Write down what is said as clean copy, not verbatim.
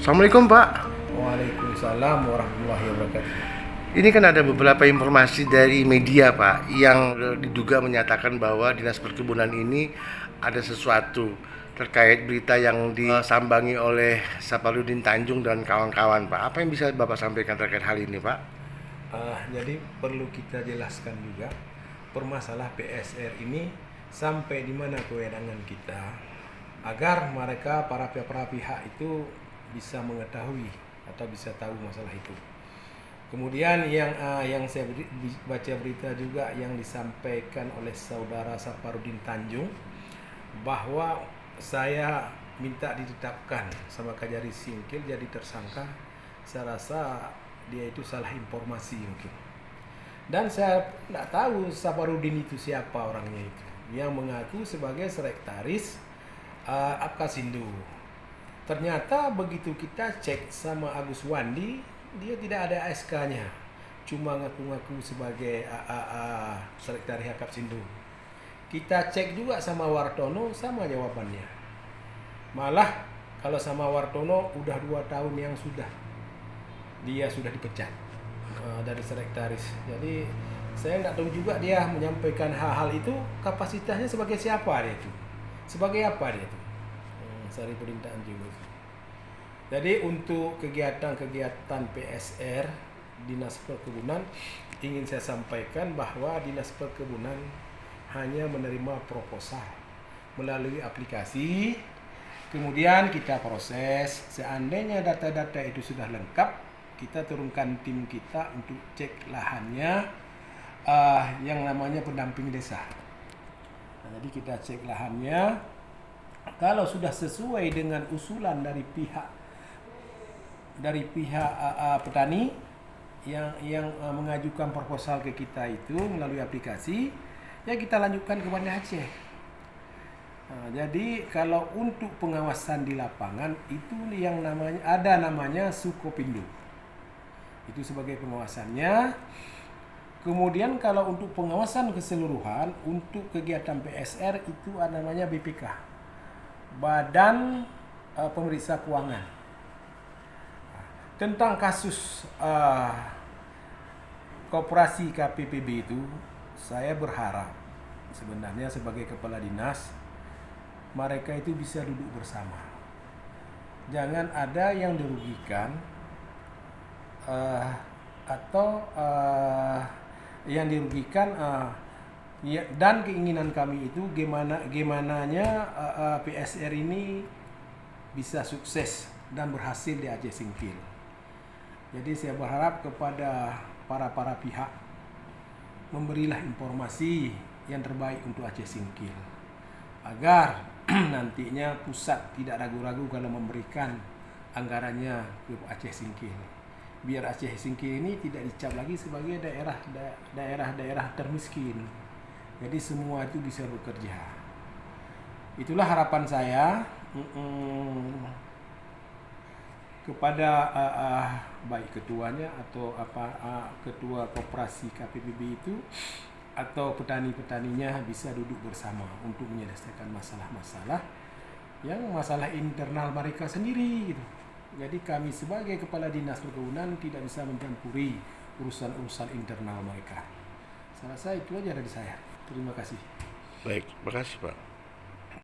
Assalamualaikum Pak. Waalaikumsalam warahmatullahi wabarakatuh. Ini kan ada beberapa informasi dari media Pak yang diduga menyatakan bahwa Dinas Perkebunan ini ada sesuatu terkait berita yang disambangi oleh Saparudin Tanjung dan kawan-kawan Pak. Apa yang bisa Bapak sampaikan terkait hal ini Pak? Jadi perlu kita jelaskan juga permasalah PSR ini sampai di mana kewenangan kita agar mereka para pihak itu bisa mengetahui atau bisa tahu masalah itu. Kemudian yang saya baca berita juga yang disampaikan oleh saudara Saparudin Tanjung bahwa saya minta ditetapkan sama Kajari Singkil jadi tersangka. Saya rasa dia itu salah informasi mungkin. Dan saya tidak tahu Saparudin itu siapa orangnya itu yang mengaku sebagai sekretaris Apkasindo. Ternyata begitu kita cek sama Agus Wandi, dia tidak ada SK-nya, cuma ngaku-ngaku sebagai sekretaris Apkasindo. Kita cek juga sama Wartono, sama jawabannya. Malah kalau sama Wartono udah 2 tahun yang dia sudah dipecat dari sekretaris. Jadi saya tidak tahu juga dia menyampaikan hal-hal itu kapasitasnya sebagai siapa dia itu, sebagai apa dia itu. Saparudin Tanjung. Jadi untuk kegiatan PSR Dinas Perkebunan ingin saya sampaikan bahwa Dinas Perkebunan hanya menerima proposal melalui aplikasi, kemudian kita proses. Seandainya data-data itu sudah lengkap, kita turunkan tim kita untuk cek lahannya, yang namanya pendamping desa. Jadi kita cek lahannya. Kalau sudah sesuai dengan usulan dari pihak petani yang mengajukan proposal ke kita itu melalui aplikasi, ya kita lanjutkan ke Banda Aceh. Jadi kalau untuk pengawasan di lapangan itu yang namanya Sukopindo. Itu sebagai pengawasannya. Kemudian kalau untuk pengawasan keseluruhan untuk kegiatan PSR itu namanya BPK. Badan Pemeriksa Keuangan. Tentang kasus koperasi KPPB itu, saya berharap sebenarnya sebagai kepala dinas mereka itu bisa duduk bersama. Jangan ada yang dirugikan atau yang dirugikan. Ya, dan keinginan kami itu gimananya PSR ini bisa sukses dan berhasil di Aceh Singkil. Jadi saya berharap kepada para pihak memberilah informasi yang terbaik untuk Aceh Singkil agar nantinya pusat tidak ragu-ragu kalau memberikan anggarannya ke Aceh Singkil. Biar Aceh Singkil ini tidak dicap lagi sebagai daerah termiskin. Jadi semua itu bisa bekerja. Itulah harapan saya kepada baik ketuanya atau ketua koperasi KPPB itu atau petani-petaninya bisa duduk bersama untuk menyelesaikan masalah-masalah yang masalah internal mereka sendiri gitu. Jadi kami sebagai kepala dinas perkebunan tidak bisa mencampuri urusan-urusan internal mereka. Saya rasa itu aja dari saya. Terima kasih. Baik, terima kasih Pak.